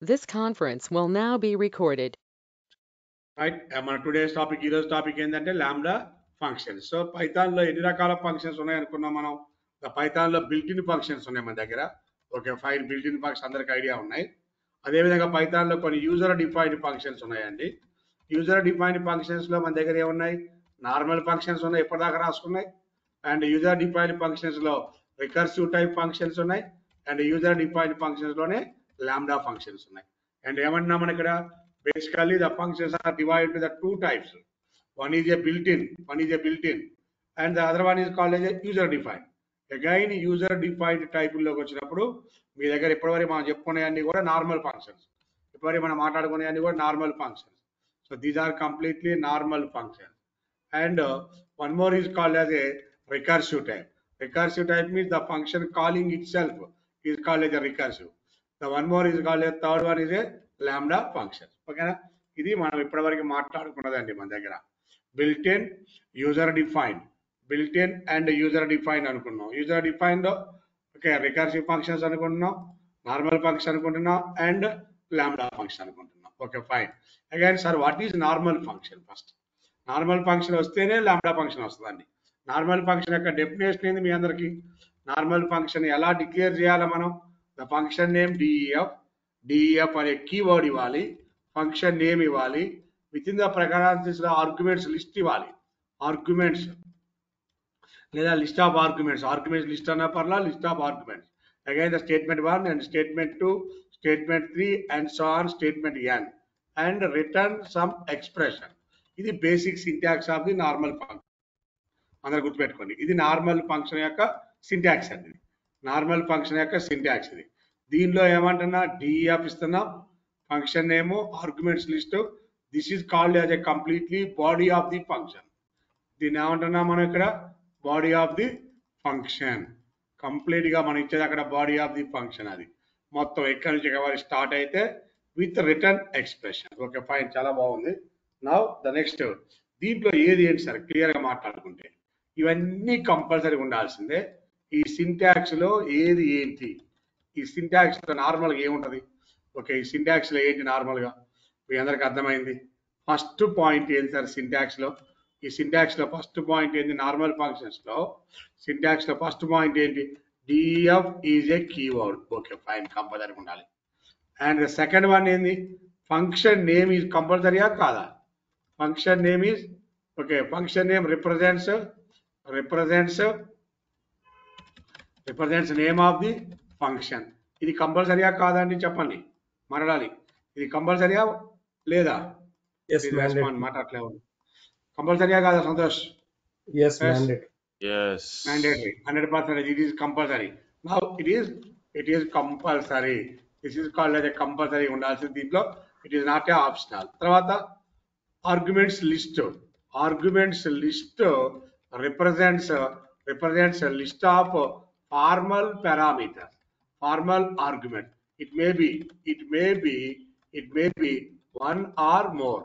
This conference will now be recorded. Right మన today's topic ఈరోజు topic ఏంటంటే lambda functions. So పైథాన్లో ఎన్ని రకాల ఫంక్షన్స్ ఉన్నాయి అనుకున్నాం మనం. పైథాన్లో బిల్టిన్ ఫంక్షన్స్ ఉన్నాయి మన దగ్గర. ఓకే ఫైన్, బిల్టిన్ ఫంక్షన్ అందరికి ఐడియా ఉన్నాయి. అదేవిధంగా పైథాన్లో కొన్ని యూజర్ డిఫైన్డ్ ఫంక్షన్స్ ఉన్నాయండి. యూజర్ డిఫైన్డ్ ఫంక్షన్స్లో మన దగ్గర ఏమున్నాయి, నార్మల్ ఫంక్షన్స్ ఉన్నాయి, ఎప్పటిదాకా రాసుకున్నాయి. అండ్ యూజర్ డిఫైన్డ్ ఫంక్షన్స్లో రికర్సివ్ టైప్ ఫంక్షన్స్ ఉన్నాయి. అండ్ యూజర్ డిఫైన్డ్ ఫంక్షన్స్లోనే లాంబ్డా ఫంక్షన్స్ ఉన్నాయి. అండ్ ఏమంటున్నాం మనం ఇక్కడ, basically the functions are divided into the two types. One is a built-in and the other one is called as a user defined. Again user defined type లోకి వచ్చినప్పుడు మీ దగ్గర ఇప్పటివరకు మనం చెప్పుకునేవన్నీ కూడా నార్మల్ ఫంక్షన్స్. ఇప్పటివరకు మనం మాట్లాడుకునేవన్నీ కూడా normal functions. So these are completely normal functions. And one more is called as a recursive type. Recursive type means the function calling itself is called as a recursive. The one more is called a third one is a lambda function. ఓకేనా, ఇది మనం ఇప్పటివరకు మాట్లాడుకున్నదండి. మన దగ్గర built in, user defined, built in and user defined అనుకున్నాం. User defined okay recursive functions అనుకుంటున్నాం, normal function అనుకుంటున్నాం అండ్ లాంబ్డా ఫంక్షన్ అనుకుంటున్నాం. Okay fine. Again sir what is normal function? First normal function వస్తేనే లాంబ్డా ఫంక్షన్ వస్తుందండి. Normal function యొక్క definition ఏంది మీ అందరికి? నార్మల్ ఫంక్షన్ ఎలా డిక్లేర్ చేయాలి మనం? ద ఫంక్షన్ నేమ్ డిఎఫ్ అనే కీవర్డ్ ఇవ్వాలి, ఫంక్షన్ నేమ్ ఇవ్వాలి, with in the parentheses arguments list ఇవ్వాలి. ఆర్గ్యుమెంట్స్ లేదా లిస్ట్ ఆఫ్ ఆర్గ్యుమెంట్స్ లిస్ట్ అన్న పర్లా, list of arguments. Again the statement 1 and statement 2, statement 3 and so on statement n and return some expression. ఇది basic syntax of the normal function. అందరు గుర్తుపెట్టుకోండి, ఇది normal function యొక్క syntax అండి. Normal function యొక్క syntax ఇది. దీనిలో ఏమంటున్నా డిఎఫ్ ఇస్తున్నాం, function name, arguments list. This is called as a completely body of the function. దీన్ని ఏమంటున్నాం మనం ఇక్కడ? Body of the function. Complete గా మనం ఇచ్చేది అక్కడ బాడీ ఆఫ్ ది ఫంక్షన్. అది మొత్తం ఎక్కడి నుంచి ఎవరి స్టార్ట్ అయితే with return expression. Okay fine, చాలా బాగుంది. నౌ ద నెక్స్ట్, దీంట్లో ఏది ఏంటి సార్ క్లియర్ గా మాట్లాడుకుంటే, ఇవన్నీ కంపల్సరీ ఉండాల్సిందే. ఈ సింటాక్స్ లో ఏది ఏంటి, ఈ సింటాక్స్ నార్మల్గా ఏముంటుంది? ఓకే, ఈ సింటాక్స్లో ఏంటి నార్మల్గా మీ అందరికి అర్థమైంది. ఫస్ట్ పాయింట్ ఏంటి సార్ సింటాక్స్లో? ఈ సింటాక్స్లో ఫస్ట్ పాయింట్ ఏంటి? నార్మల్ ఫంక్షన్స్లో సింటాక్స్లో ఫస్ట్ పాయింట్ ఏంటి? DF is a keyword. Okay fine, compulsory ఉండాలి. అండ్ సెకండ్ వన్ ఏంది? ఫంక్షన్ నేమ్ ఈజ్ కంపల్సరీయా కాదా? Function name is okay, function name represents name of the function. ఇది కంపల్సరీయా కాదండి చెప్పండి, మరడాలి. ఇది కంపల్సరీయా లేదా? మాట్లాడలే, కంపల్సరీయా కాదా Santosh? Mandatory 100%. It is compulsory. Now it is compulsory. This is called as a compulsory ఉండాల్సింది దీంట్లో. It is not a optional. తర్వాత arguments list represents list of formal parameters, formal argument. It may be one or more.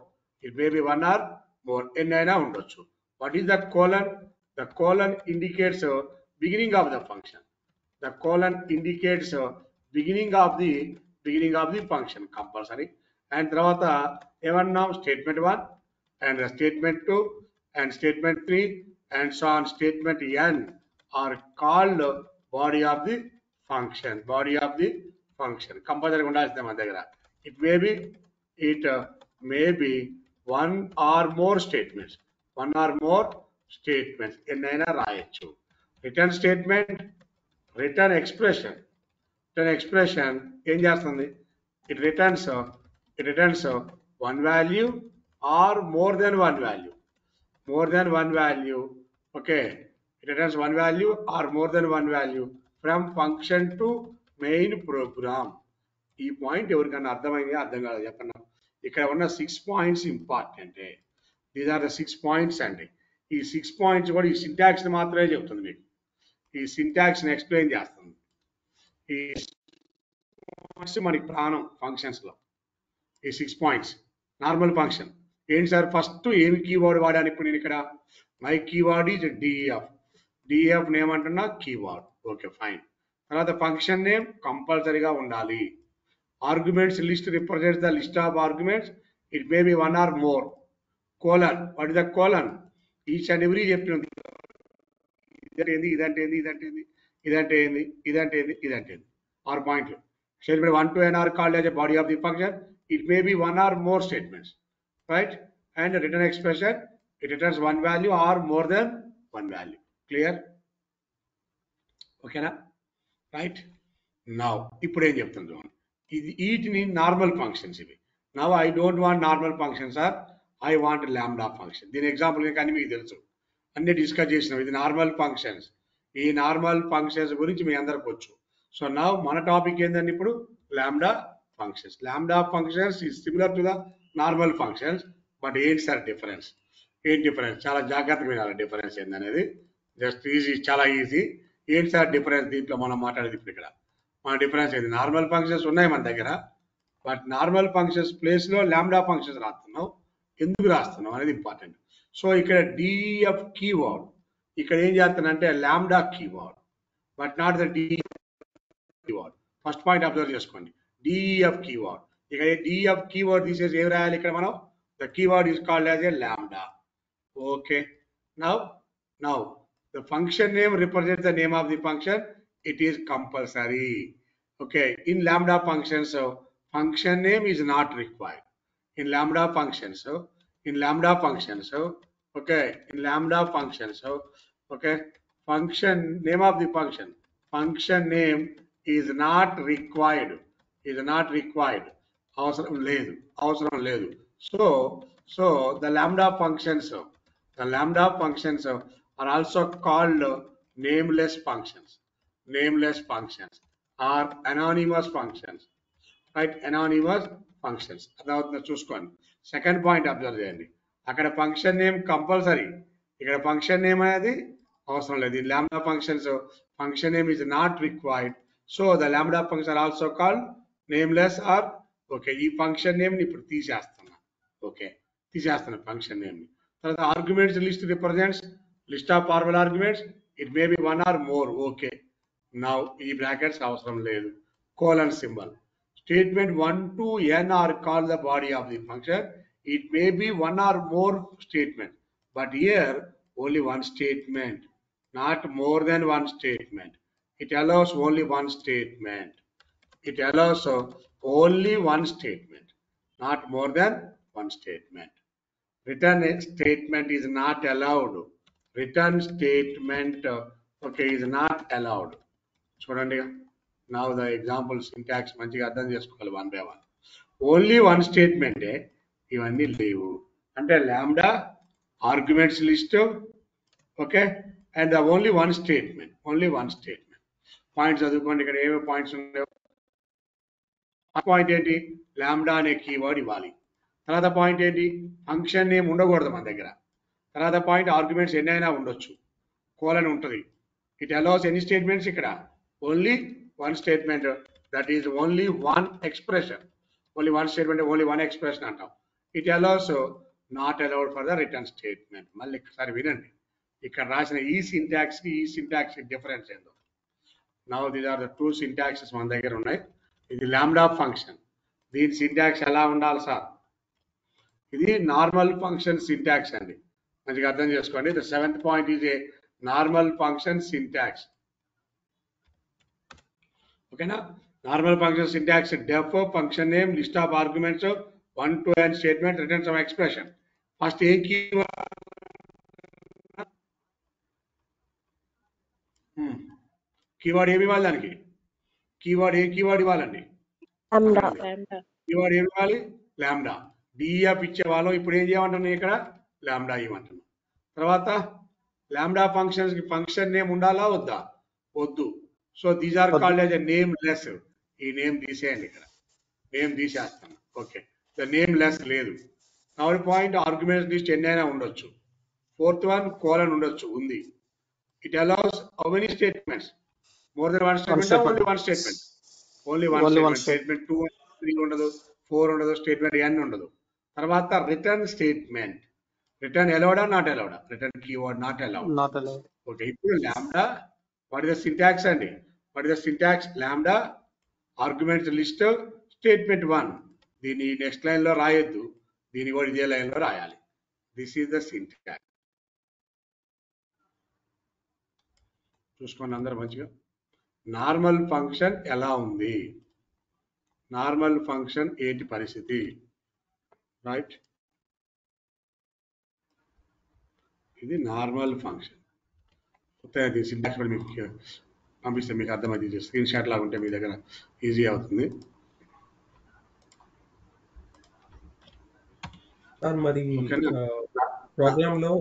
ఎన్నైనా ఉండొచ్చు. What is the colon? The colon indicates beginning of the function. The colon indicates beginning of the function compulsory. And తర్వాత ఏమన్నాం? Statement 1 and statement 2 and statement 3 and so on statement n are called body of the function. Compulsory ఉండాల్సిందే మన దగ్గర. It may be one or more statements ఎన్నైనా రాయొచ్చు. Return expression ఏం చేస్తుంది? It returns one value or more then one value. Okay, it returns one value or more than one value from function to main program. ఈ point ఎవరికన్నా అర్థమైంది అర్థం కాదు చెప్పండి. ఇక్కడ ఉన్న 6 points important. These are the 6 points అండి. ఈ 6 పాయింట్స్ కూడా ఈ సింటాక్స్ మాత్రమే చెప్తుంది మీకు. ఈ సింటాక్స్ ని ఎక్స్ప్లెయిన్ చేస్తుంది. ఈ పాయింట్స్ మనకి ప్రాణం ఫంక్షన్స్ లో. ఈ 6 పాయింట్స్ నార్మల్ ఫంక్షన్ ఏంటి సార్? ఫస్ట్ ఏమి కీవర్డ్ వాడాను ఇప్పుడు నేను ఇక్కడ? My keyword is DF name అంటున్నా కీవర్డ్. Okay fine. తర్వాత ఫంక్షన్ నేమ్ కంపల్సరీగా ఉండాలి. Arguments list represents the list of arguments. It may be one or more. Colon. What is the colon? Each and every chapter. Or point. Statement 1 to n are called as a body of the function. It may be one or more statements, right? And a written expression, it returns one value or more than one value. Clear? Okay, na? Right? Now, ఇప్పుడు ఏం చెప్తుంది చూడండి. ఇది వీటిని normal functions ఇవి. Now I don't want normal functions or I want lambda function. దీని example కానీ మీకు తెలుసు, అన్ని డిస్కస్ చేసినాం. ఇది నార్మల్ ఫంక్షన్స్. ఈ నార్మల్ ఫంక్షన్స్ గురించి మీ అందరికి వచ్చు. సో నవ్ మన టాపిక్ ఏంటంటే ఇప్పుడు lambda functions. Lambda functions is similar to the normal functions, but ఏంటి సార్ డిఫరెన్స్? ఏంటి డిఫరెన్స్? చాలా జాగ్రత్తగా వినాలి డిఫరెన్స్ ఏందనేది. జస్ట్ ఈజీ, చాలా ఈజీ. ఏంటి సార్ డిఫరెన్స్? దీంట్లో మనం మాట్లాడేది ఇప్పుడు ఇక్కడ మన డిఫరెన్స్ ఏంది? నార్మల్ ఫంక్షన్స్ ఉన్నాయి మన దగ్గర, బట్ నార్మల్ ఫంక్షన్స్ ప్లేస్లో లాంబ్డా ఫంక్షన్స్ రాస్తున్నాం. ఎందుకు రాస్తున్నాం అనేది ఇంపార్టెంట్. సో ఇక్కడ డిఎఫ్ కీవర్డ్ ఇక్కడ ఏం చేస్తానంటే lambda keyword, but not the DF keyword. First point observe చేసుకోండి. డిఎఫ్ కీవర్డ్, ఇక్కడ డిఎఫ్ కీవర్డ్ తీసేసి ఏం రాయాలి ఇక్కడ మనం? The keyword is called as A lambda. Okay, now the function name represents the name of the function. It is compulsory. Okay, in lambda functions, so function name is not required. In lambda functions, so okay, in lambda functions, so okay, function name of the function name is not required. అవసరం లేదు. So the lambda functions are also called nameless functions or anonymous functions, right? Anonymous functions. అదవుతుందో చూసుకోండి. Second point observe చేయండి. అక్కడ function name compulsory, ఇక్కడ function name అనేది అవసరం లేదు. ఈ lambda functions function name is not required. So the lambda function are also called nameless or okay. ఈ function name ని ఇప్పుడు తీసేస్తున్నా ఫంక్షన్ నేమ్ ని. తర్వాత arguments list represents list of formal arguments. It may be one or more. Okay, now e brackets avasram ledu. Colon symbol. Statement 1 to n are called the body of the function. It may be one or more statement, but here only one statement, not more than one statement. It allows only one statement, not more than one statement. Written statement is not allowed. Written statement okay is not allowed. చూడండి, now the example syntax మంచిగా అర్థం చేసుకోవాలి one by one. Only one స్టేట్మెంటే, ఇవన్నీ లేవు అంటే lambda arguments list okay and the only one statement. Points చదువుకోండి. ఇక్కడ ఏమేమి పాయింట్స్ ఉన్నాయో. పాయింట్ ఏంటి? లాంబ్డా అనే కీవర్డ్ ఇవ్వాలి. తర్వాత పాయింట్ ఏంటి? ఫంక్షన్ నేమ్ ఉండకూడదు మన దగ్గర. తర్వాత పాయింట్ ఆర్గ్యుమెంట్స్ ఎన్ని అయినా ఉండొచ్చు, కోలన్ ఉంటుంది. ఇట్ అలౌస్ ఎనీ స్టేట్మెంట్స్, ఇక్కడ only one statement, that is only one expression. Only one statement, only one expression అంటాం. It allows not allowed for the return statement. మళ్ళీ ఒకసారి వినండి, ఇక్కడ రాసిన ఈ సింటాక్స్ డిఫరెన్స్ ఏందో. Now these are the two syntaxes మన దగ్గర ఉన్నాయి. ఇది లాంబ్డా ఫంక్షన్, దీని సింటాక్స్ ఎలా ఉండాలి సార్? ఇది నార్మల్ ఫంక్షన్ సింటాక్స్ అండి, మంచిగా అర్థం చేసుకోండి. The seventh point is a normal function syntax. ఓకేనా? Normal function syntax def function name list of arguments 1 to n statement return some expression. First a keyword ఏమి ఇవ్వాలి దానికి? కీవర్డ్ ఇవ్వాలండి? కీవర్డ్ ఏమి ఇవ్వాలి? లాంబ్డా. డిఎఫ్ ఇచ్చే వాళ్ళు ఇప్పుడు ఏం చేయమంటున్నాను? ఇక్కడ లాంబ్డా ఇవ్వమంటున్నాం. తర్వాత లాంబ్డా ఫంక్షన్స్ కి ఫంక్షన్ నేమ్ ఉండాలా వద్దా? వద్దు. So these are called as a nameless. ఈ నేమ్ తీసేయండి, ఇక్కడ నేమ్ తీసేస్తాను. ఓకే, ద నేమ్ లెస్ లేదు. థర్డ్ పాయింట్ ఆర్గ్యుమెంట్స్ లిస్ట్ ఎన్ని అయినా ఉండొచ్చు. ఫోర్త్ వన్ కోలన్ ఉండొచ్చు, ఉంది. It allows how many statements? More then one statement, only one statement. Statement 2 3 ఉండదు, 4 ఉండదు, స్టేట్మెంట్ n ఉండదు. తర్వాత రిటర్న్ స్టేట్మెంట్, రిటర్న్ అలౌడా not అలౌడా? Return keyword not allowed. Okay, ఇప్పుడు lambda what is the syntax అండి? What is the syntax? Lambda arguments list statement 1 దీన్ని next లైన్లో రాయొద్దు, దీన్ని కూడా ఇదే లైన్లో రాయాలి. This is the syntax. చూసుకోండి అందరూ మంచిగా. నార్మల్ ఫంక్షన్ ఎలా ఉంది, నార్మల్ ఫంక్షన్ ఏంటి పరిస్థితి, రైట్? ఇది నార్మల్ ఫంక్షన్. కొత్తగా సింటాక్స్ కూడా మీకు పంపిస్తే మీకు అర్థమైంది. స్క్రీన్ షాట్ లాగా ఉంటే మీ దగ్గర ఈజీ అవుతుంది. సార్ మరి ప్రోగ్రామ్ లో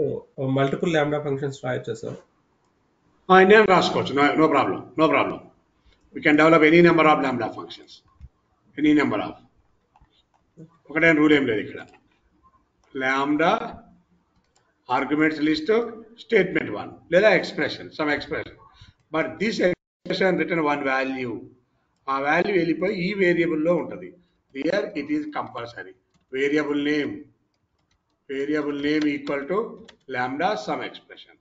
మల్టిపుల్ లాంబ్డా ఫంక్షన్స్ రాయొచ్చా సార్? నేను రాసుకోవచ్చు, no problem, no problem. We can develop any number of lambda functions, any number of. ఒకటే రూల్ ఏం లేదు ఇక్కడ. లాంబ్డా ఆర్గ్యుమెంట్స్ లిస్ట్ స్టేట్మెంట్ 1 లేదా expression, some expression, but this expression return one value. ఆ value వెళ్ళిపోయి ఈ వేరియబుల్లో ఉంటుంది. Here it is compulsory. Variable name equal to lambda some expression.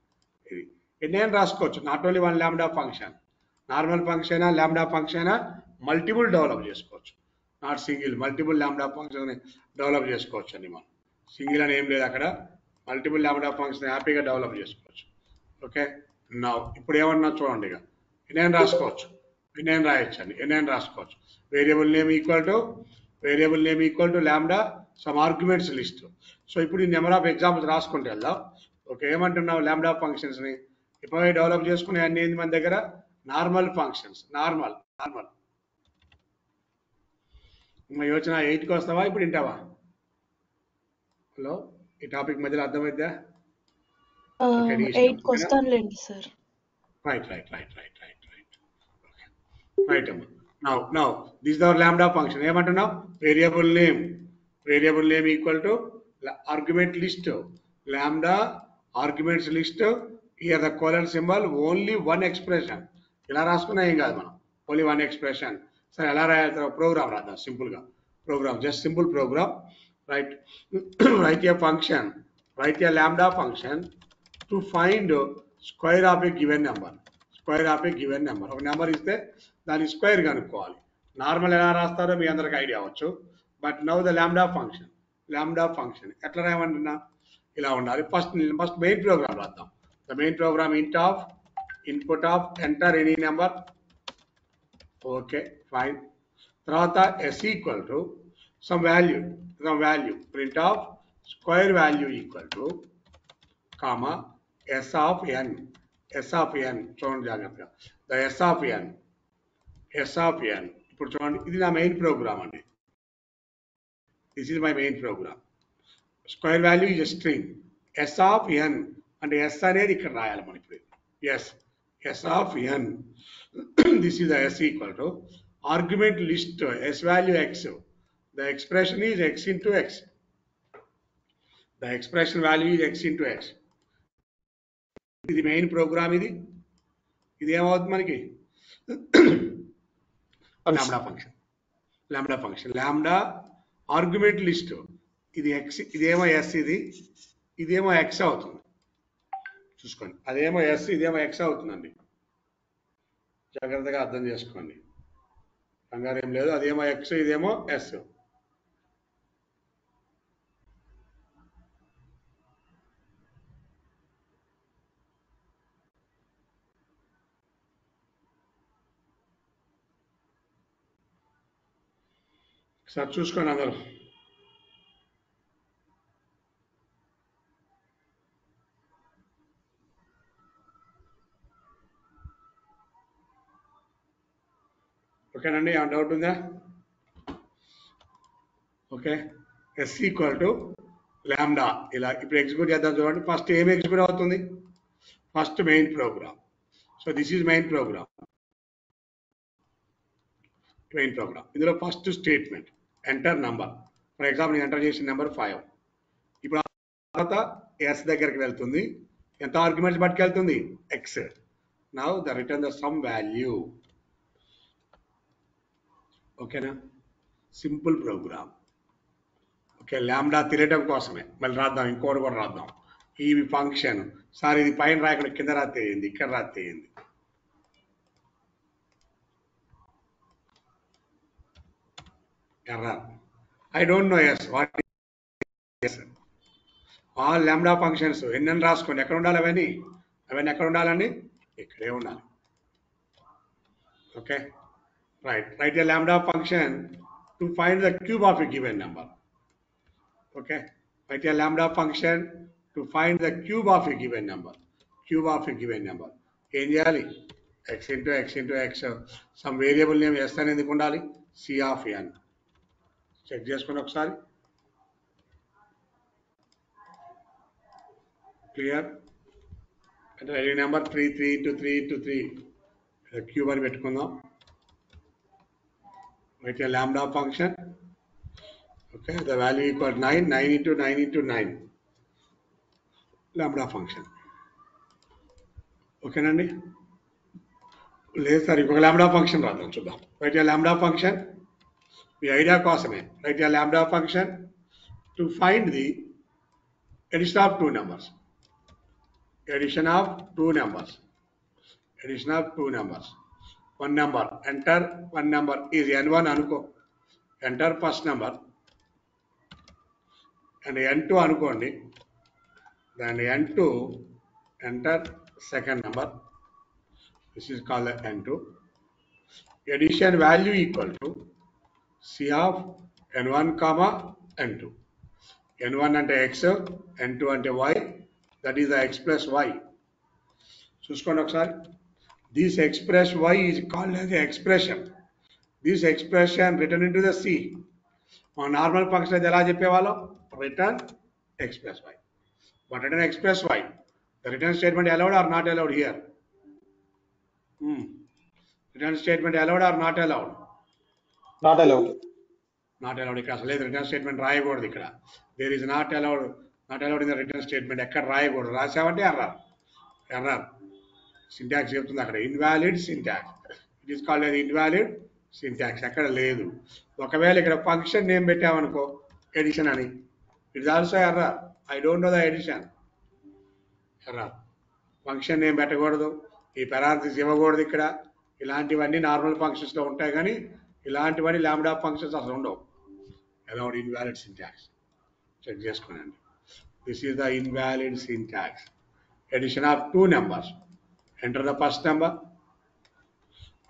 ఇది నేను రాసుకోవచ్చు. Not only one lambda function, normal function lambda function multiple develop చేసుకోవచ్చు. Not single, multiple lambda function develop చేసుకోవచ్చు అండి. మనం సింగిల్ అని ఏం లేదు అక్కడ, మల్టిపుల్ లాంబ్డా ఫంక్షన్ హ్యాపీగా డెవలప్ చేసుకోవచ్చు. ఓకే, నా ఇప్పుడు ఏమన్నా చూడండి, ఇక నేను రాసుకోవచ్చు, నేను రాయొచ్చు అండి, నేను రాసుకోవచ్చు. Variable name equal to lambda some arguments list. So ఇప్పుడు ఈ నెంబర్ ఆఫ్ ఎగ్జాంపుల్స్ రాసుకుంటూ వెళ్దాం. ఓకే, ఏమంటున్నావు? లాంబ్డా ఫంక్షన్స్ని ఇప్పుడు డెవలప్ చేసుకునే అన్ని ఏంది మన దగ్గర? Normal functions. నార్మల్ యోచన 8కి వస్తావా, ఇప్పుడు వింటావా? హలో, ఈ టాపిక్ మధ్యలో అర్థమైద్దా? రైట్ అమ్మా. Now this is our lambda function. ఏమంటున్నావు? Variable name equal to argument list, lambda arguments list. Here the colon symbol, only one expression. ఇలా రాసుకున్నా ఏం కాదు, మనం ఓన్లీ వన్ ఎక్స్ప్రెషన్. సరే, ఎలా రాయాలి? ప్రోగ్రామ్ రాద్దాం సింపుల్గా. Program, just simple program. write a function, write a lambda function to find square of a given number. ఒక నెంబర్ ఇస్తే దాని స్క్వేర్ కనుక్కోవాలి. నార్మల్ ఎలా రాస్తారో మీ అందరికి ఐడియా అవ్వచ్చు. But now the lambda function ఎట్లా రాయమంటున్నా? ఇలా ఉండాలి. ఫస్ట్ మెయిన్ ప్రోగ్రామ్ రాద్దాం. The main program input of enter any number. Okay, fine. తర్వాత s equal to some value, print of square value equal to comma s of n. చూడండి జాగ్రత్తగా, the s of n. ఇప్పుడు చూడండి, ఇది నా main program అండి. This is my main program. Square value is string. s of n అంటే s అనేది ఇక్కడ రాయాలి మనం ఇప్పుడు. s of n. This is s equal to argument list s value x. The expression is x into x. The expression value is x into x. ఇది main programme. ఇది ఏమవుతుంది మనకి? Lambda function. Lambda argument list. ఇది x, ఇదేమో s, ఇదేమో x అవుతుంది. చూసుకోండి, అదేమో s, ఇదేమో x అవుతుందండి. జాగ్రత్తగా అర్థం చేసుకోండి, కంగారు ఏం లేదు. అదేమో x, ఇదేమో s. సార్ చూసుకోండి అందరూ. ఓకేనండి, ఏమైనా డౌట్ ఉందా? Okay, S equal to lambda. ఇలా ఇప్పుడు ఎగ్జిక్యూట్ చేద్దాం. చూడండి, ఫస్ట్ ఏం ఎగ్జిక్యూట్ అవుతుంది? First main program. So this is main program. ఇందులో first statement enter number. For example నేను ఎంటర్ చేసిన నెంబర్ 5. ఇప్పుడు తర్వాత ఎస్ దగ్గరికి వెళ్తుంది. ఎంత ఆర్గ్యుమెంట్స్ పట్టుకెళ్తుంది? X. Now the return the sum value. ఓకేనా, సింపుల్ ప్రోగ్రామ్. ఓకే, లాంబ్డా తిరగడం కోసమే. మళ్ళీ రాద్దాం, ఇంకోటి కూడా రాద్దాం. ఈ ఫంక్షన్ సార్ ఇది పైన రాయకుండా కింద రాస్తే అయింది, ఇక్కడ రాస్తే అయింది. Error. I don't know s what s. All lambda functions ఎన్ని రాసుకోండి. ఎక్కడ ఉండాలి అవన్నీ? అవన్నీ ఎక్కడ ఉండాలండి? ఇక్కడే ఉండాలి. Okay, right. Write a lambda function to find the cube of a given number. Okay, write a lambda function to find the cube of a given number. Cube of a given number ఏం చేయాలి? X into x some variable name s అని ఎందుకు ఉండాలి? C of N. Check చేసుకుని ఒకసారి. Clear? అంటే ID number 3 3 into 3 into 3 cube అని పెట్టుకుందాం. అయితే lambda function. Okay, the value equal 9 9 into 9 into 9 lambda function. ఓకేనండి? లేదు సార్, ఇంకొక లాంబ్డా ఫంక్షన్ రాద్దాం, చూద్దాం. Right a lambda function me idea కోసమే. Right a lambda function to find the addition of two numbers. Addition of two numbers. Addition of two numbers. One number. Enter one number is n1 అనుకో. Enter first number. And n2 అనుకోండి. Then n2 enter second number. This is called n2. Addition value equal to C of n1 comma n2. n1 అంటే x, n2 అంటే y. That is the x plus y. చూసుకోండి ఒకసారి. This express y is called as the expression. This expression written into the C. మన normal function అయితే ఎలా చెప్పేవాళ్ళం? Return x plus y. But return x plus y. The return statement allowed or not allowed here? Return statement allowed or not allowed? Not allowed. Not allowed. ఇక్కడ అసలు లేదు, return statement రాయకూడదు ఇక్కడ. There is not allowed in the return statement. ఎక్కడ రాయకూడదు. రాసామంటే error. Error syntax చెప్తుంది అక్కడ. Invalid syntax. It is called అది ఇన్వాలిడ్ సింటాక్స్. ఎక్కడ లేదు. ఒకవేళ ఇక్కడ ఫంక్షన్ నేమ్ పెట్టామనుకో ఎడిషన్ అని, it's also error. I don't know the addition. Error. Function name పెట్టకూడదు, ఈ పెరాంథసిస్ ఇవ్వకూడదు ఇక్కడ. ఇలాంటివన్నీ నార్మల్ ఫంక్షన్స్లో ఉంటాయి, కానీ ఇలాంటివన్నీ లాంబ్డా ఫంక్షన్స్ అసలు ఉండవు. Allowed invalid syntax. చెక్ చేసుకోనండి. This is the invalid syntax. Addition of two numbers. Enter the first number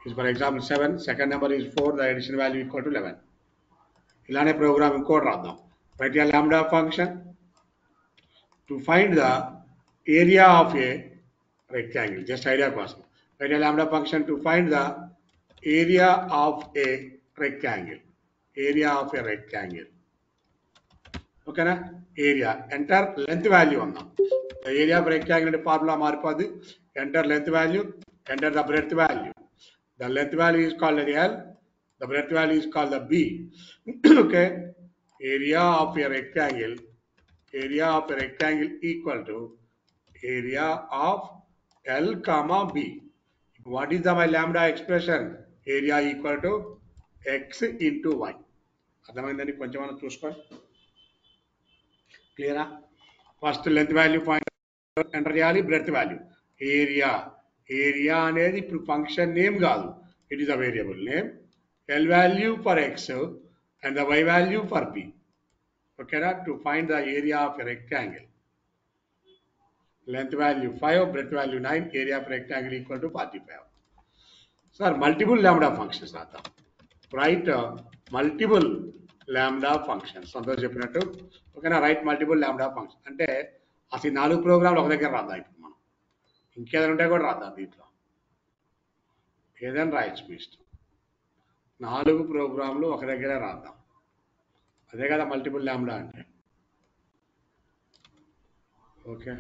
is for example 7. Second number is 4. The addition value equal to 11. ఇలానే program ఇంకోటి రాద్దాం. Write a lambda function to find the area of a rectangle. Just idea కోసం. Write a lambda function to find the area of a rectangle. Area of a rectangle. ఓకేనా? Area. Enter length value అన్నాం. The area of rectangle అంటే formula మారిపోద్ది. Enter length value, enter the breadth value. The length value is called as L, the breadth value is called the B. Okay, area of a rectangle equal to area of L comma B. What is the my lambda expression? Area equal to x into y. అర్థమైందని కొంచెం మనం చూసుకోండి. క్లియరా? First length value point enter చేయాలి. Breadth value. Area అనేది ఇప్పుడు function name కాదు, it is a variable name. L value for X and the Y value for B. ఓకేనా? To find the area of a rectangle. Length value 5, breadth value 9, area of rectangle equal to 45. Sir multiple lambda functions రాద్దాం. Write multiple lambda function. Santosh చెప్పినట్టు. ఓకేనా? Right multiple lambda function అంటే అసలు 4 ప్రోగ్రాంలు ఒక దగ్గర రాద్దాం. ఇప్పుడు మనం ఇంకేదైనా ఉంటే కూడా రాద్దాం. దీంట్లో ఏదైనా రాయొచ్చు మీ ఇష్టం. 4 ప్రోగ్రాంలు ఒక దగ్గరే రాద్దాం. అదే కదా మల్టిపుల్ లాంబ్డా అంటే. ఓకే,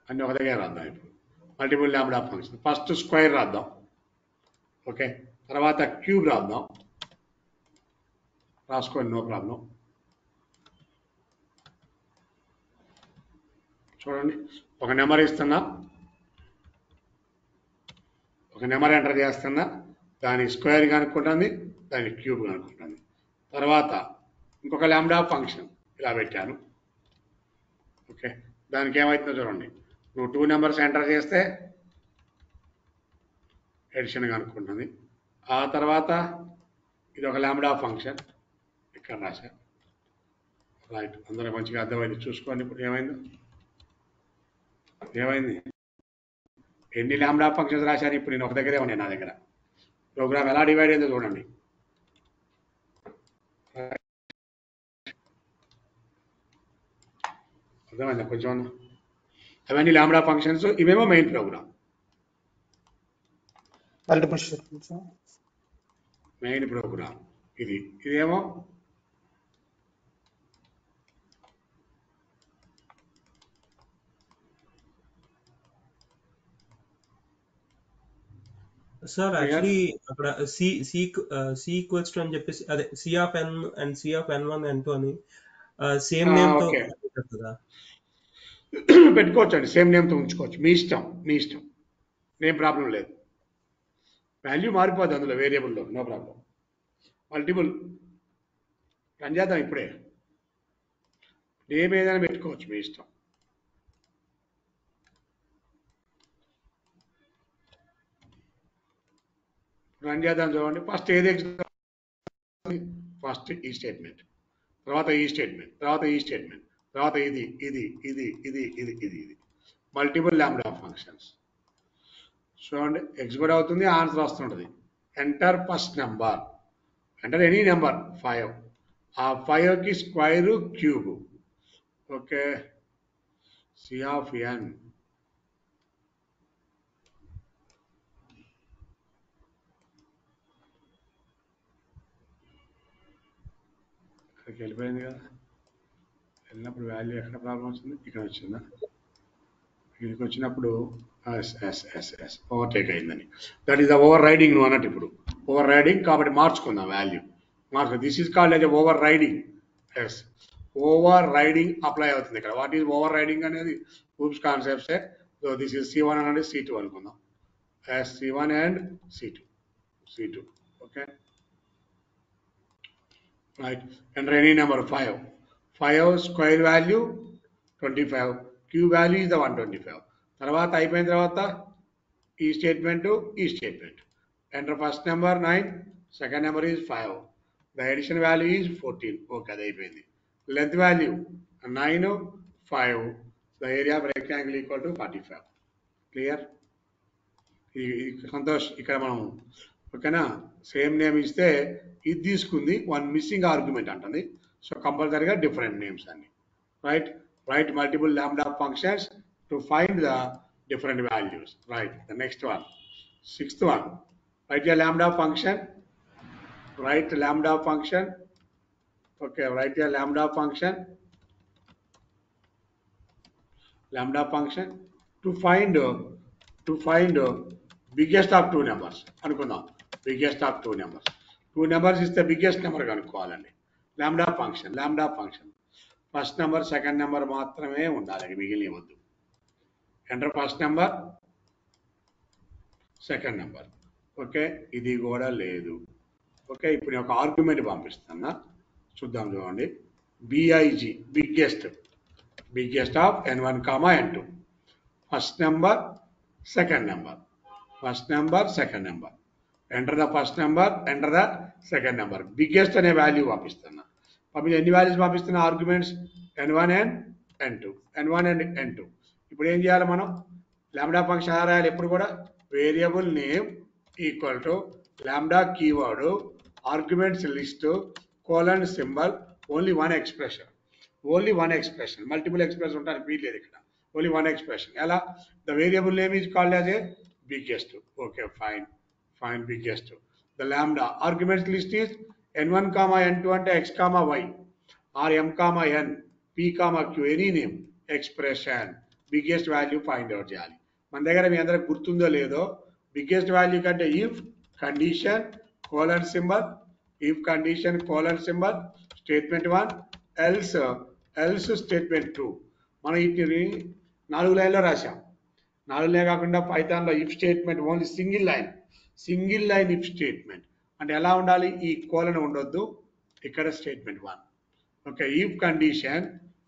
అన్ని ఒక దగ్గర రాద్దాం. ఇప్పుడు multiple lambda function. First square రాద్దాం. ఓకే, తర్వాత క్యూబ్ రాద్దాం. రాసుకోండి, నో ప్రాబ్లం. చూడండి, ఒక నెంబర్ ఇస్తున్నా, ఒక నెంబర్ ఎంటర్ చేస్తున్నా, దాని స్క్వేర్ కనుక్కుంటుంది, దాని క్యూబ్ కనుక్కుంటుంది. తర్వాత ఇంకొక లాంబ్డా ఫంక్షన్ ఇలా పెట్టాను. ఓకే, దానికి ఏమవుతుందో చూడండి. నువ్వు 2 నెంబర్స్ ఎంటర్ చేస్తే ఎడిషన్ కనుక్కుంటుంది, ఆ తర్వాత ఇది ఒక లాంబ్డా ఫంక్షన్ ఇక్కడ రాశా. రైట్, అందరూ మంచిగా అర్థమైంది. చూసుకోండి ఇప్పుడు ఏమైంది ఎన్ని లాంబ్డా ఫంక్షన్స్ రాశారు. ఇప్పుడు నేను ఒక దగ్గరే ఉన్నాయి నా దగ్గర. ప్రోగ్రామ్ ఎలా డివైడ్ అయిందో చూడండి. అర్థమైందా కొంచెం? అవన్నీ లాంబ్డా ఫంక్షన్స్, ఇవేమో main program. Multiple statements. Main program ఇదేమో సార్ యాక్చువల్లీ అక్కడ సి ఈక్వల్స్ టు అని చెప్పేసి అదే c of n and c of n1 n2 అని సేమ్ నేమ్ తో ఓకే కదా పెట్టుకోవచ్చు అండి. సేమ్ నేమ్తో ఉంచుకోవచ్చు. మీ ఇష్టం. ఏం ప్రాబ్లం లేదు. వాల్యూ మారిపోద్ది అందులో వేరియబుల్లో, నో ప్రాబ్లం. మల్టిపుల్ రన్ చేద్దాం ఇప్పుడే. నేమ్ ఏదైనా పెట్టుకోవచ్చు, మీ ఇష్టం. రన్ చేద్దాం చూడండి. ఫస్ట్ ఏది ఫస్ట్ ఈ స్టేట్మెంట్, తర్వాత ఈ స్టేట్మెంట్, తర్వాత ఈ స్టేట్మెంట్, తర్వాత ఇది మల్టిపుల్ లాంబ్డా ఫంక్షన్స్. చూడండి ఎగ్జిక్యూట్ అవుతుంది, ఆన్సర్ వస్తుంటుంది. Enter first number, enter any number 5. ఆ 5కి square cube. Okay, C of N ఇక్కడికి వెళ్ళిపోయింది కదా. వెళ్ళినప్పుడు వాల్యూ ఎక్కడ ప్రాబ్లం వచ్చింది? ఇక్కడ వచ్చిందా? ఇక్కడికి వచ్చినప్పుడు ఓవర్టేక్ అయిందని. That is the overriding నువ్వు అన్నట్టు. ఇప్పుడు ఓవర్ రైడింగ్ కాబట్టి మార్చుకుందాం value. This is called as overriding. Yes, overriding apply అవుతుంది ఇక్కడ. వాట్ ఈజ్ ఓవర్ రైడింగ్ అనేది ఊప్స్ కాన్సెప్ట్సే. సో దిస్ ఈజ్ C1 అనేది C2 అనుకుందాం. C1 and C2. Okay, right. Enter any number 5. 5 square value 25, cube value is the 125. తర్వాత అయిపోయిన తర్వాత ఈ statement. Enter first number 9, second number is 5, the edition value is 14. Okay, అది అయిపోయింది. Length value 9, 5, the area of rectangle equal to 45. Clear? Santosh, ఇక్కడ మనం ఓకేనా same name ఇస్తే ఇది తీసుకుంది, వన్ మిస్సింగ్ ఆర్గ్యుమెంట్ అంటుంది. సో కంపల్సరీగా డిఫరెంట్ నేమ్స్ అన్ని. Right multiple lambda functions to find the different values. Right, the next one, sixth one, write a lambda function. Okay, write a lambda function to find biggest of two numbers. అనుకుందాం, biggest of two numbers. Two numbers is the biggest number కనుక్కోవాలండి. lambda function first number second number మాత్రమే ఉండాలి, మిగిలిన వద్దు. Enter first number, second number. Okay, ఇది కూడా లేదు. Okay, ఇప్పుడు నేను ఒక ఆర్గ్యుమెంట్ పంపిస్తున్నా, చూద్దాం చూడండి. BIG biggest of n1, n2. First number second number. Enter the first number, enter the second number. Biggest అనే వాల్యూ పంపిస్తున్నా. ఎన్ని values పంపిస్తున్నా? Arguments n1 and n2. ఇప్పుడు ఏం చేయాలి మనం? లాంబ్డా ఫంక్షన్ రాయాలి ఎప్పుడు కూడా. Variable name equal to lambda keyword, arguments list, colon symbol, only one expression. Multiple expression ఉంటానికి వీల్లేదు ఇక్కడ. Only one expression. ఎలా? The variable name is called as a biggest. Okay, fine biggest. The lambda arguments list is n1, n2 అంటే x, y, or m, n, p, q, any name expression. Biggest value find out చేయాలి. మన దగ్గర మీ అందరికి గుర్తుందో లేదో, biggest value కంటే if condition colon symbol statement 1, else statement 2. మనం వీటిని 4 లైన్లో రాసాం. 4 లైన్ కాకుండా పైథాన్లో if statement only single line if statement అంటే ఎలా ఉండాలి? ఈ కోలన్ ఉండొద్దు, ఇక్కడ statement 1. Okay, if condition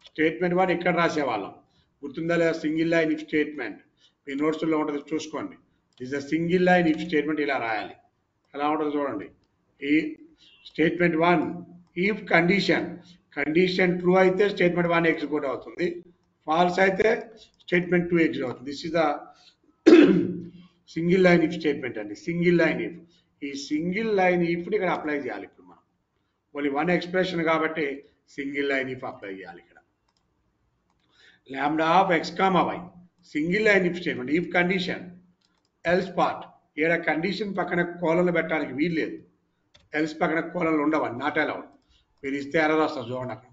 statement 1 ఇక్కడ రాసేవాళ్ళం, గుర్తుందా లేదా? సింగిల్ లైన్ ఇఫ్ స్టేట్మెంట్ మీ నోట్స్లో ఉంటుంది, చూసుకోండి. This a single line if statement ఇలా రాయాలి. ఎలా ఉంటుందో చూడండి. ఈ స్టేట్మెంట్ 1 ఇఫ్ కండిషన్ ట్రూ అయితే స్టేట్మెంట్ 1 ఎగ్జిక్యూట్ అవుతుంది, ఫాల్స్ అయితే స్టేట్మెంట్ 2 ఎగ్జిక్యూట్ అవుతుంది. This is the single line if statement అండి. సింగిల్ లైన్ ఇఫ్, ఈ సింగిల్ లైన్ ఇఫ్ని ఇక్కడ అప్లై చేయాలి. ఇప్పుడు మనం ఓన్లీ వన్ ఎక్స్ప్రెషన్ కాబట్టి సింగిల్ లైన్ ఇఫ్ అప్లై చేయాలి. ఇక్కడ lambda of x comma y single line if statement. If condition else part, ఇక్కడ కండిషన్ పక్కన కోలన్లు పెట్టడానికి వీలు లేదు. ఎల్స్ పక్కన కోలన్లు ఉండవు, నాట్ అలౌడ్. మీరు ఇస్తే ఎర్రర్ వస్తుంది చూడండి, అక్కడ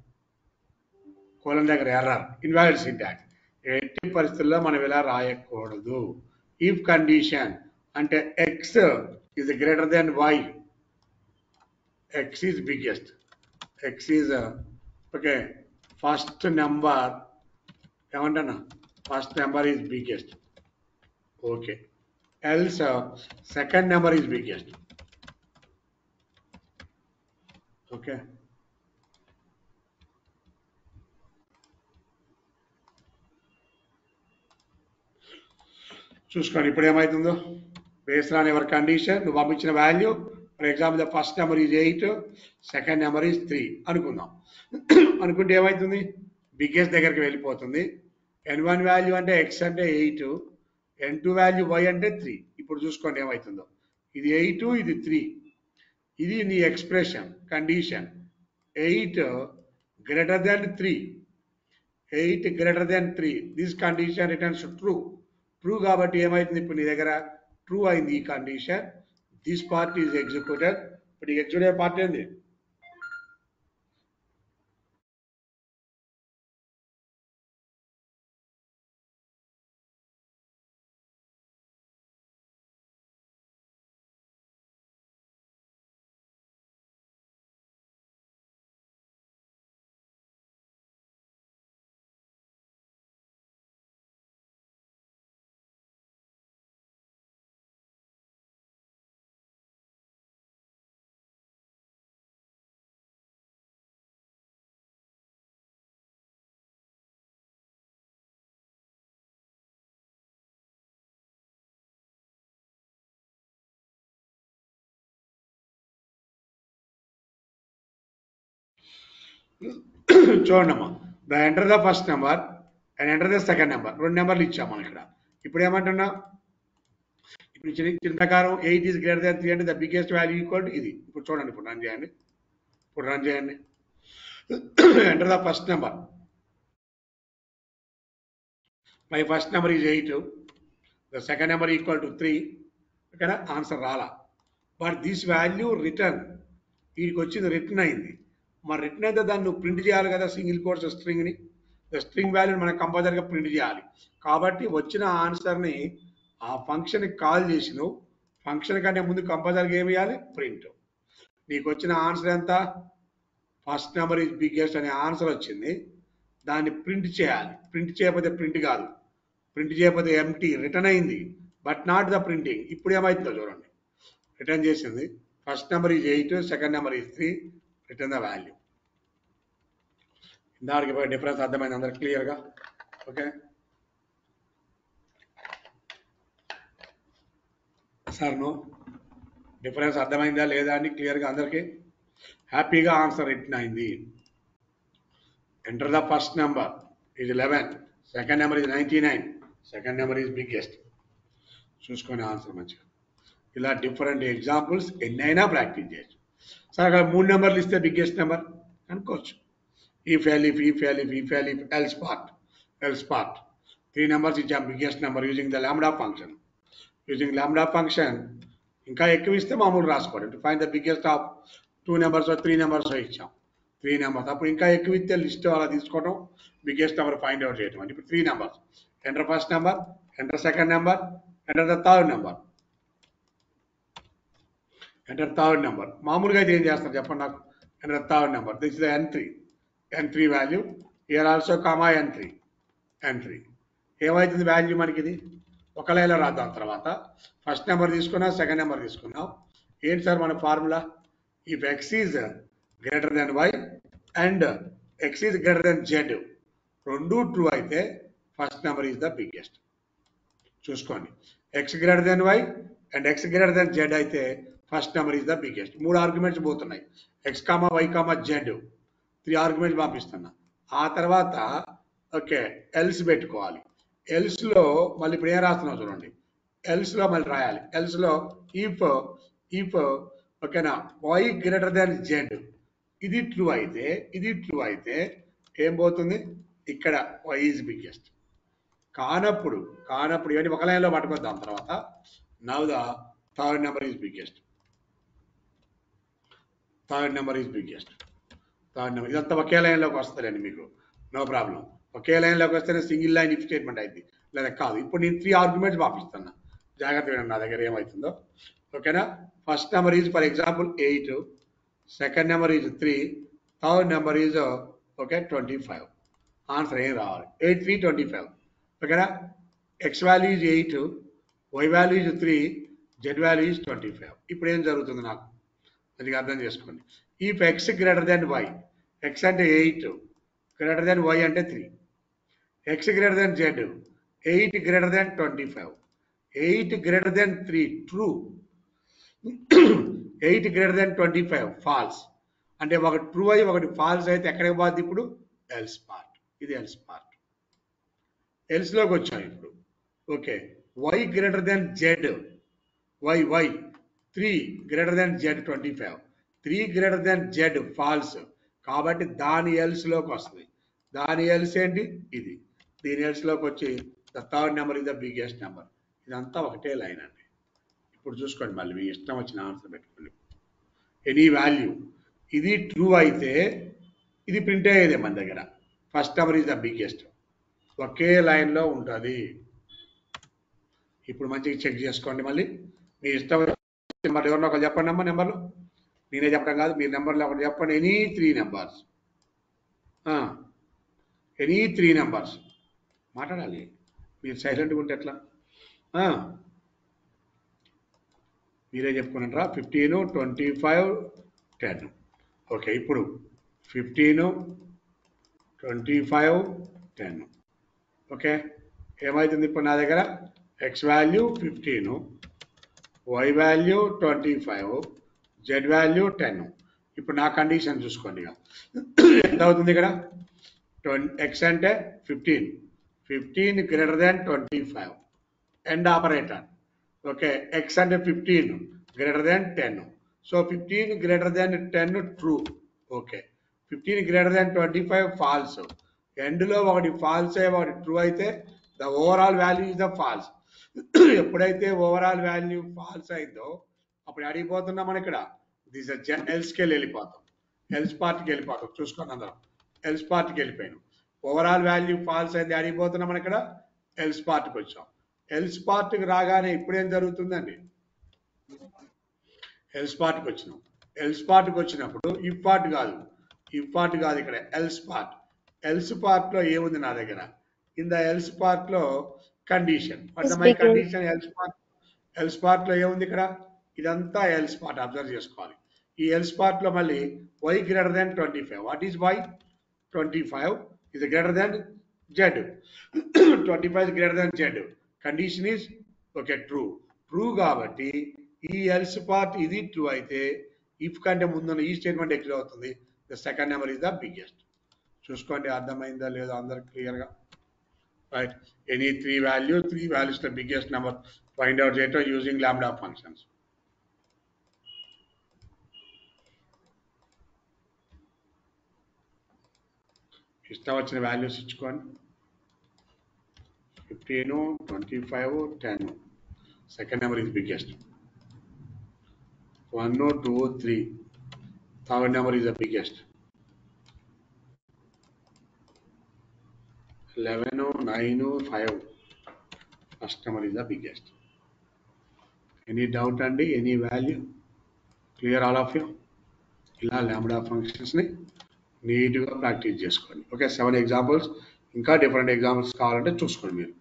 కోలన్ దగ్గర ఎర్రర్, ఇన్వాలిడ్ సింటాక్స్. ఎట్టి పరిస్థితుల్లో మనం ఇలా రాయకూడదు. ఇఫ్ కండిషన్ అంటే X is greater then Y, X is biggest, X is okay first number, ఏమంటానా first number is biggest, okay. Else second number is biggest, okay. చూసుకోండి ఇప్పుడు ఏమవుతుందో. బేస్డ్ ఆన్ యువర్ కండిషన్, నువ్వు పంపించిన value, for example the first number is 8, second number is 3 అనుకుందాం. అనుకుంటే ఏమవుతుంది, biggest దగ్గరికి వెళ్ళిపోతుంది. n1 వాల్యూ అంటే x అంటే 8, n2 వాల్యూ y అంటే 3. ఇప్పుడు చూసుకోండి ఏమవుతుందో. ఇది 8, ఇది 3. ఇది నీ expression condition 8 greater than 3, 8 greater than 3. This condition returns true. True కాబట్టి ఏమైతుంది, ఇప్పుడు నీ దగ్గర ట్రూ అయింది ఈ condition. This part is executed. ఇప్పుడు ఈ ఎగ్జిక్యూటివ్ పార్ట్ ఏంది, చూడమ్మా. The enter the first number and enter the second number, 2 నెంబర్లు ఇచ్చాం మనం ఇక్కడ. ఇప్పుడు ఏమంటున్నా, ఇప్పుడు ఇచ్చిన ప్రకారం 8 ఈజ్ గ్రేటర్ దాన్ 3 అంటే the biggest value equal to ఇది. ఇప్పుడు చూడండి, ఇప్పుడు రన్ చేయండి, ఇప్పుడు రన్ చేయండి. Enter the first number, my first number is 8, the second number equal to 3. ఇక్కడ ఆన్సర్ రాలా, బట్ దిస్ వాల్యూ రిటర్న్, వీడికి వచ్చింది రిటర్న్ అయింది. మరి రిటర్న్ అయితే దాన్ని నువ్వు ప్రింట్ చేయాలి కదా, సింగిల్ కోట్స్ స్ట్రింగ్ని. స్ట్రింగ్ వాల్యూని మనం కంపల్సరీగా ప్రింట్ చేయాలి. కాబట్టి వచ్చిన ఆన్సర్ని ఆ ఫంక్షన్కి కాల్ చేసి నువ్వు ఫంక్షన్ కంటే ముందు కంపల్సరీగా ఏమి చేయాలి, ప్రింట్. నీకు వచ్చిన ఆన్సర్ ఎంత, ఫస్ట్ నెంబర్ ఈజ్ బిగ్గెస్ట్ అనే ఆన్సర్ వచ్చింది, దాన్ని ప్రింట్ చేయాలి. ప్రింట్ చేయకపోతే ప్రింట్ కాదు, ప్రింట్ చేయకపోతే ఎంటీ రిటర్న్ అయింది, బట్ నాట్ ద ప్రింటింగ్. ఇప్పుడు ఏమవుతుందో చూడండి, రిటర్న్ చేసింది first number is 8, second number is 3, return the value. దానికి డిఫరెన్స్ అర్థమైంది అందరికి క్లియర్గా, ఓకే సార్? నో డిఫరెన్స్ అర్థమైందా లేదా అని క్లియర్గా అందరికీ హ్యాపీగా ఆన్సర్ రిటర్న్ అయింది. Enter the first number is 11, second number is 99, second number is biggest. చూసుకొని ఆన్సర్ మంచిగా. ఇలా డిఫరెంట్ ఎగ్జాంపుల్స్ ఎన్నైనా ప్రాక్టీస్ చేయొచ్చు. సార్ అక్కడ 3 నెంబర్లు ఇస్తే బిగ్గెస్ట్ నెంబర్ అనుకోవచ్చు. if elif else part. 3 numbers ఇచ్చాం biggest number using the lambda function. Using lambda function ఇంకా ఎక్కువ ఇస్తే మామూలు రాసుకోండి. To find the biggest of 2 numbers 3 numbers ఇచ్చాం, 3 నెంబర్స్. అప్పుడు ఇంకా ఎక్కువ ఇస్తే లిస్ట్ అలా తీసుకోవడం, బిగ్గెస్ట్ నెంబర్ ఫైండ్ అవుట్ చేయడం. అంటే ఇప్పుడు 3 numbers, enter first number, enter second number, enter the third number, enter third number. మామూలుగా అయితే ఏం చేస్తారు చెప్పండి నాకు, enter third number. This is the n3 value, here also comma n3. ఏమవుతుంది వాల్యూ మనకి ఇది ఒక లైన్లో రాద్దాం. తర్వాత ఫస్ట్ నెంబర్ తీసుకున్నాం, సెకండ్ నెంబర్ తీసుకున్నాం. ఏంటి సార్ మన formula, if x is greater then why and x is greater then z, రెండు ట్రూ అయితే first number is the biggest. చూసుకోండి, X greater then why and X greater then Z అయితే first number is the biggest. 3 arguments పోతున్నాయి. x, y, z 3 arguments పంపిస్తున్నా. ఆ తర్వాత okay else పెట్టుకోవాలి. ఎల్స్లో మళ్ళీ ఇప్పుడు ఏం రాస్తున్నావు చూడండి. ఎల్స్లో మళ్ళీ రాయాలి. ఎల్స్లో ఇఫ్ ఓకేనా y గ్రేటర్ దాన్ z ఇది ట్రూ అయితే ఏం పోతుంది ఇక్కడ y ఈజ్ బిగ్గెస్ట్. కానప్పుడు ఇవన్నీ ఒక లైన్లో పట్టుకొద్దాం. తర్వాత now the third number is biggest. Third number ఇదంతా ఒకే లైన్లోకి వస్తుందండి మీకు, నో ప్రాబ్లం. ఒకే లైన్లోకి వస్తేనే సింగిల్ లైన్ ఇఫ్ స్టేట్మెంట్ అయింది, లేదా కాదు. ఇప్పుడు నేను 3 ఆర్గ్యుమెంట్స్ పంపిస్తున్నా, జాగ్రత్త వినండి నా దగ్గర ఏమవుతుందో. ఓకేనా, first number is for example 8, second number is 3, third number is okay 25. Answer ఏం రావాలి? 8, 3, 25. ఓకేనా, x value is 8, y value is 3, z value is 25. ఇప్పుడు ఏం జరుగుతుంది నాకు అది అర్థం చేసుకోండి. If x greater than y, x అంటే 8 గ్రేటర్ దాన్ వై అంటే 3, x greater than z 8 greater than 25, 8 greater than 3 true, 8 greater than 25 false. అంటే ఒకటి ట్రూ అయ్యి ఒకటి ఫాల్స్ అయితే ఎక్కడికి పోద్ది? ఇప్పుడు ఎల్స్ పార్ట్. ఇది ఎల్స్ పార్ట్. ఎల్స్లోకి వచ్చాం ఇప్పుడు. Okay, y greater than z, y 3 greater than z 25, 3 greater than z false. కాబట్టి దాని ఎల్స్లోకి వస్తుంది. దాని ఎల్స్ ఏంటి? ఇది. దీని ఎల్స్లోకి వచ్చి the third number is the biggest number. ఇదంతా ఒకటే లైన్ అండి. ఇప్పుడు చూసుకోండి, మళ్ళీ మీ ఇష్టం వచ్చిన ఆన్సర్ పెట్టుకోండి. ఎనీ వాల్యూ ఇది ట్రూ అయితే ఇది ప్రింట్ అయ్యేదే మన దగ్గర. First number is the biggest, ఒకే లైన్లో ఉంటుంది. ఇప్పుడు మంచిగా చెక్ చేసుకోండి. మళ్ళీ మీ ఇష్టం నెంబర్ ఎవరినో ఒకరు చెప్పండి అమ్మా. నెంబర్లు నేనే చెప్పడం కాదు, మీరు నెంబర్లో ఒకటి చెప్పండి. ఎనీ 3 నెంబర్స్ మాట్లాడాలి. మీరు సైలెంట్గా ఉంటే ఎట్లా? మీరే చెప్పుకున్నారా? 15, 25, 10. ఓకే, ఇప్పుడు 15, 25, 10. ఓకే, ఏమవుతుంది ఇప్పుడు నా దగ్గర? X value 15, y value 25, z value 10. ఇప్పుడు నా కండిషన్ చూసుకోండి. ఎంత అవుతుంది ఇక్కడ? ఎక్స్ అంటే 15 greater than 25 and operator. Okay, x అంటే 15 greater than 10. So 15 greater than 10 true. Okay, 15 greater than 25 false. ఎండ్లో ఒకటి ఫాల్స్ అయ్యి ఒకటి ట్రూ అయితే the overall value is the false. ఎప్పుడైతే ఓవరాల్ వాల్యూ ఫాల్స్ అయిందో అప్పుడు అడిగిపోతున్నాం మనం ఇక్కడ. దిస్ ఎల్స్కి వెళ్ళిపోతాం, ఎల్స్ పార్ట్కి వెళ్ళిపోతాం. చూసుకోండి అందరం, ఎల్స్ పార్ట్కి వెళ్ళిపోయాను. ఓవరాల్ వాల్యూ ఫాల్స్ అయితే అడిగిపోతున్నాం మనం ఇక్కడ. ఎల్స్ పార్ట్కి వచ్చాం. ఎల్స్ పార్ట్కి రాగానే ఇప్పుడు ఏం జరుగుతుందండి? ఎల్స్ పార్ట్కి వచ్చినాం. ఎల్స్ పార్ట్కి వచ్చినప్పుడు ఇఫ్ పార్ట్ కాదు ఇక్కడ ఎల్స్ పార్ట్. ఎల్స్ పార్ట్లో ఏముంది నా దగ్గర? ఇన్ ద ఎల్స్ పార్ట్లో కండిషన్. మై కండిషన్ ఎల్స్ పార్ట్లో ఏముంది ఇక్కడ? ఇదంతా ఎల్స్ పార్ట్. అబ్జర్వ్ చేసుకోవాలి. ఈ ఎల్స్ పార్ట్లో మళ్ళీ y greater than 25. What is y? 25 is greater than z. 25 is greater than z. Condition is okay true కాబట్టి ఈ ఎల్స్ పార్ట్ ఇది ట్రూ అయితే ఇఫ్ కంటే ముందున్న ఈ స్టేట్మెంట్ ఎక్లో అవుతుంది. The second number is the biggest. చూసుకోండి, అర్థమైందా లేదో అందరికి క్లియర్గా? Right, any 3 values the biggest number find out చేయటం యూజింగ్ లాంబ్డా ఫంక్షన్స్. ఇష్టం వచ్చిన వాల్యూస్ ఇచ్చుకోండి. 15, 25, 10. Second number is biggest. 1, 2, 3. Third number is the biggest. 11, 9, 5. First number is the biggest. Any doubt అండి? Any value? Clear all of you? ఇలా lambda ఫంక్షన్స్ని నీట్గా practice చేసుకోండి. Okay, 7 examples. ఇంకా different examples కావాలంటే చూసుకోండి మీరు.